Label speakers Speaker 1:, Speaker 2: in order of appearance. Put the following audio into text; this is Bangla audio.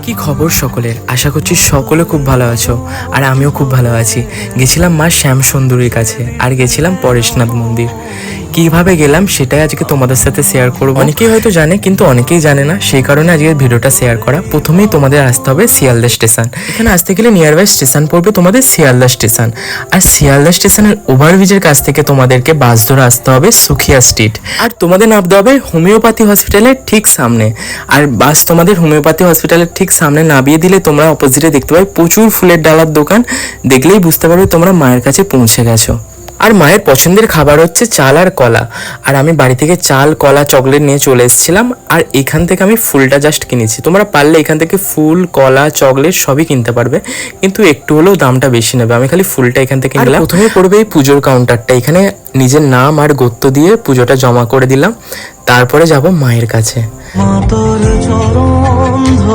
Speaker 1: কি খবর সকলের? আশা করছি সকলে খুব ভালো আছো, আর আমিও খুব ভালো আছি। গেছিলাম মা শ্যাম সুন্দরীর কাছে, আর গেছিলাম পরেশনাথ মন্দির। কিভাবে গেলাম সেটাই আজকে তোমাদের সাথে শেয়ার করব। অনেকেই হয়তো জানে, কিন্তু অনেকেই জানে না, সেই কারণে আজকের ভিডিওটা শেয়ার করা। প্রথমেই তোমাদের আসতে হবে শিয়ালদা স্টেশন। এখানে আসতে গেলে নিয়ার বাই স্টেশন পড়বে তোমাদের শিয়ালদা স্টেশন, আর শিয়ালদা স্টেশনের ওভারব্রিজের কাছ থেকে তোমাদেরকে বাস ধরে আসতে হবে সুখিয়া স্ট্রিট, আর তোমাদের নামতে হবে হোমিওপ্যাথি হসপিটালের ঠিক সামনে। আর বাস তোমাদের হোমিওপ্যাথি হসপিটালের ঠিক সামনে নামিয়ে দিলে তোমরা অপোজিটে দেখতে পাবে প্রচুর ফুলের ডালার দোকান। দেখলেই বুঝতে পারবে তোমরা মায়ের কাছে পৌঁছে গেছো। আর মায়ের পছন্দের খাবার হচ্ছে চাল আর কলা। আর আমি বাড়ি থেকে চাল, কলা, চকলেট নিয়ে চলে এসেছিলাম, আর এখান থেকে আমি ফুলটা জাস্ট কিনেছি। তোমরা পারলে এখান থেকে ফুল, কলা, চকলেট সবই কিনতে পারবে, কিন্তু একটু হলেও দামটা বেশি নেবে। আমি খালি ফুলটা এখান থেকে নিলাম। প্রথমে পড়বে এই পুজোর কাউন্টারটা। এখানে নিজের নাম আর গোত্র দিয়ে পুজোটা জমা করে দিলাম, তারপরে যাব মায়ের কাছে।